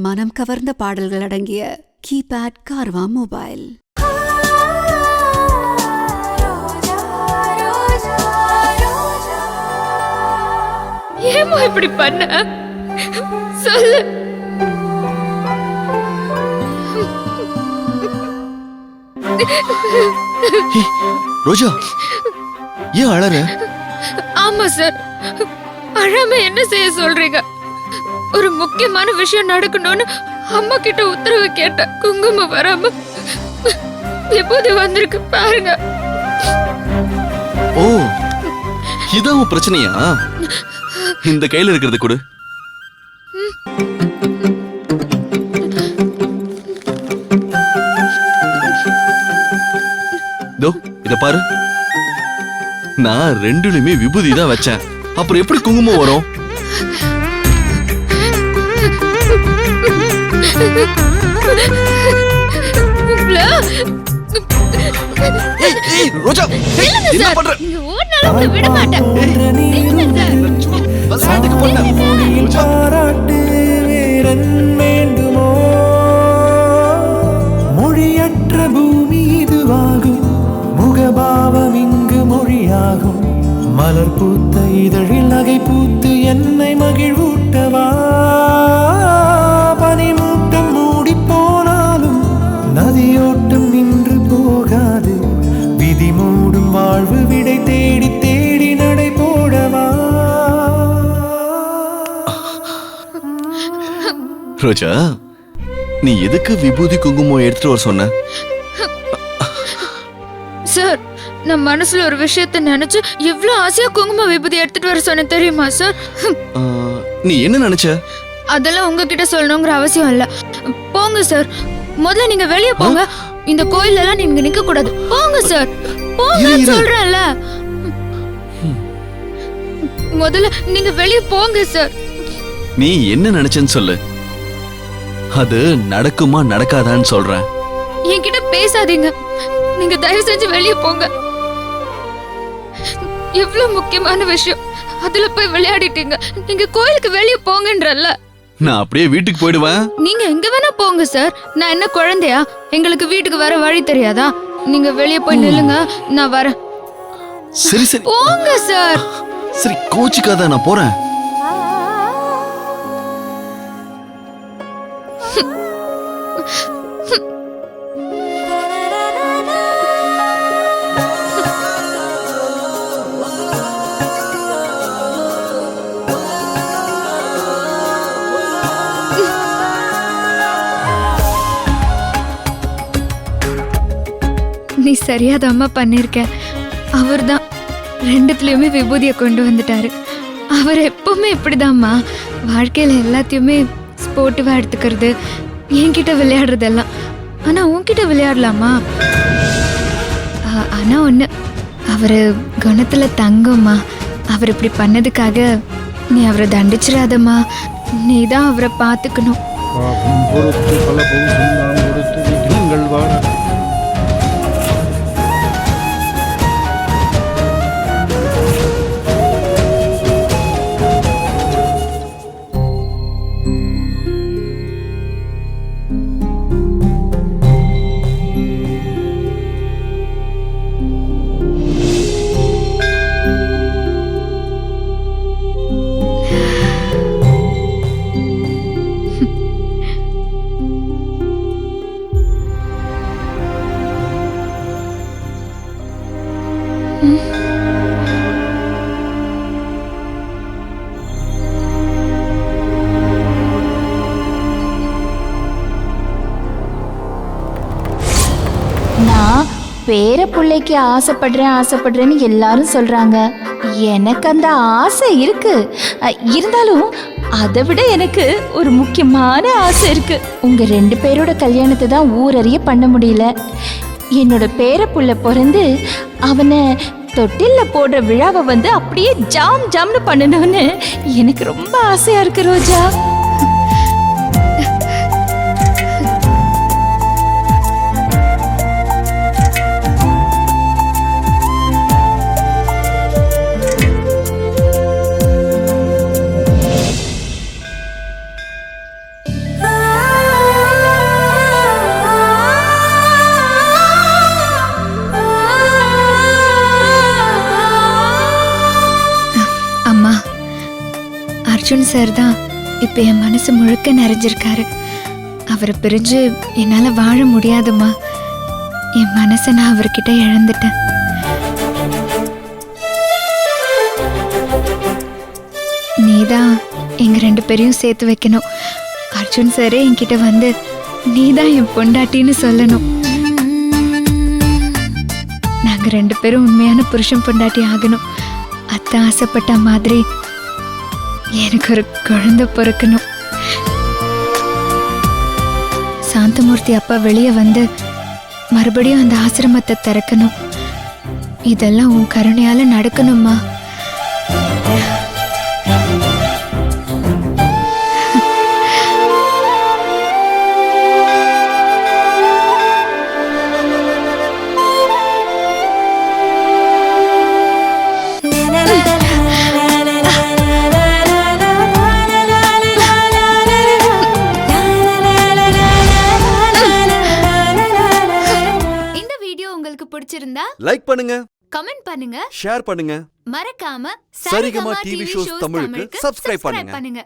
மனம் கவர்ந்த பாடல்கள் அடங்கிய கீபேட் கார்வா மொபைல். ஏமா இப்படி பண்ண சொல்லு. ரோஜா, ஏன் அழற? ஆமா சார், அழாம என்ன செய்ய சொல்றீங்க? ஒரு முக்கியமான விஷயம் நடக்கணும்னு அம்மா கிட்ட உத்தரவு கேட்ட. குங்குமம் வராம எப்போது வந்திருக்கு பாருங்க. ஓ, இதான் பிரச்சனையா? இந்த கையில இருக்கிறது கொடு. இத பாரு, நான் ரெண்டுலயுமே விபூதி தான் வச்சேன். அப்புறம் எப்படி குங்குமம் வரும்? ரோஜா, என்ன பண்ற? விட மாட்டேன். மொழியற்ற பூமி இதுவாகும், முகபாவம் இங்கு மொழியாகும். மலர் பூத்த இதழில் நகை பூத்து என்னை மகிழ்வூட்டவா. பனிமூட்டம் மூடி போனாலும் நதியோட்டம் நின்று போகாது. விதி மூடும் வாழ்வு விடை தேடி தேடி நடை போடவா. ரோஜா, நீ எதுக்கு விபூதி குங்குமம் எடுத்துட்டு வர சொன்ன? சார், நான் மனசுல ஒரு விஷயத்தை நினைச்சு எவ்வளவு ஆசையா குங்கும விபூதி எடுத்துட்டு வர சொன்ன தெரியுமா சார்? நீ என்ன நினைச்ச? அதெல்லாம் உங்ககிட்ட சொல்லணுங்கிற அவசியம் இல்ல. போங்க சார், முதல்ல நீங்க வெளியே போங்க. இந்த கோயில்ல எல்லாம் நீங்க நிக்க கூடாது. போங்க சார், போங்க சொல்றேன்ல. முதல்ல நீங்க வெளியே போங்க சார். நீ என்ன நினைச்சேன்னு சொல்லு. அது நடக்குமா நடக்காதான்னு சொல்றேன். என்கிட்ட பேசாதீங்க. நீங்க தயவு செஞ்சு வெளியே போங்க. எவ்வளவு முக்கியமான விஷயம், அதுல போய் விளையாடிட்டீங்க. நீங்க கோயிலுக்கு வெளியே போங்கன்றல்ல. நான் அப்படியே வீட்டுக்கு போயிடுவேன். நீங்க எங்க வேணா போங்க சார். நான் என்ன குழந்தையா? எங்களுக்கு வீட்டுக்கு வர வழி தெரியாதா? நீங்க வெளியே போய் நில்லுங்க, நான் வரேன். சரி சரி போங்க சார். சரி, கோச்சிக்காத, நான் போறேன். நீ சரியாதாம்மா பண்ணிருக்க. அவர் தான் ரெண்டுத்துலயுமே விபூதியை கொண்டு வந்துட்டாரு. அவர் எப்பவுமே இப்படிதாம்மா, வாழ்க்கையில எல்லாத்தையுமே ஸ்போர்ட்டிவா எடுத்துக்கிறது, என்கிட்ட விளையாடுறதெல்லாம். ஆனா உன்கிட்ட விளையாடலாமா? ஆனா ஒண்ணு, அவரு குணத்துல தங்கம்மா. அவர் இப்படி பண்ணதுக்காக நீ அவரை தண்டிச்சிடாதம்மா. நீ தான் அவரை பார்த்துக்கணும். நான் பேர பிள்ளைக்கு ஆசைப்படுறேன்னு எல்லாரும் சொல்றாங்க. எனக்கு அந்த ஆசை இருக்கு. இருந்தாலும் அதை விட எனக்கு ஒரு முக்கியமான ஆசை இருக்கு. உங்க 2 பேரோட கல்யாணத்தை தான் ஊரறிய பண்ண முடியல. என்னோட பேர புள்ள பிறந்து அவனை தொட்டில்ல போடுற விழாவை அப்படியே ஜாம் ஜாம்னு பண்ணணும்னு எனக்கு ரொம்ப ஆசையா இருக்கு ரோஜா. அர்ஜுன் சார் தான் இப்ப என் மனசு முழுக்க நிறைஞ்சிருக்காரு. அவரை பிரிஞ்சு என்னால வாழ முடியாதுமா. என் மனசை நான் அவர்கிட்ட இழந்துட்டேன். நீதான் எங்க 2 பேரையும் சேர்த்து வைக்கணும். அர்ஜுன் சாரே என்கிட்ட வந்து நீதான் என் பொண்டாட்டின்னு சொல்லணும். நாங்க 2 பேரும் உண்மையான புருஷன் பொண்டாட்டி ஆகணும். அத்தை ஆசைப்பட்ட மாதிரி எனக்கு ஒரு குழந்தை பிறக்கணும். சாந்தமூர்த்தி அப்பா வெளியே வந்து மறுபடியும் அந்த ஆசிரமத்தை திறக்கணும். இதெல்லாம் உன் கருணையால நடக்கணுமா? பிடிச்சிருந்தா லைக் பண்ணுங்க, கமெண்ட் பண்ணுங்க, ஷேர் பண்ணுங்க. மறக்காம சரிகமா டிவி ஷோஸ் தமிழுக்கு சப்ஸ்கிரைப் பண்ணுங்க.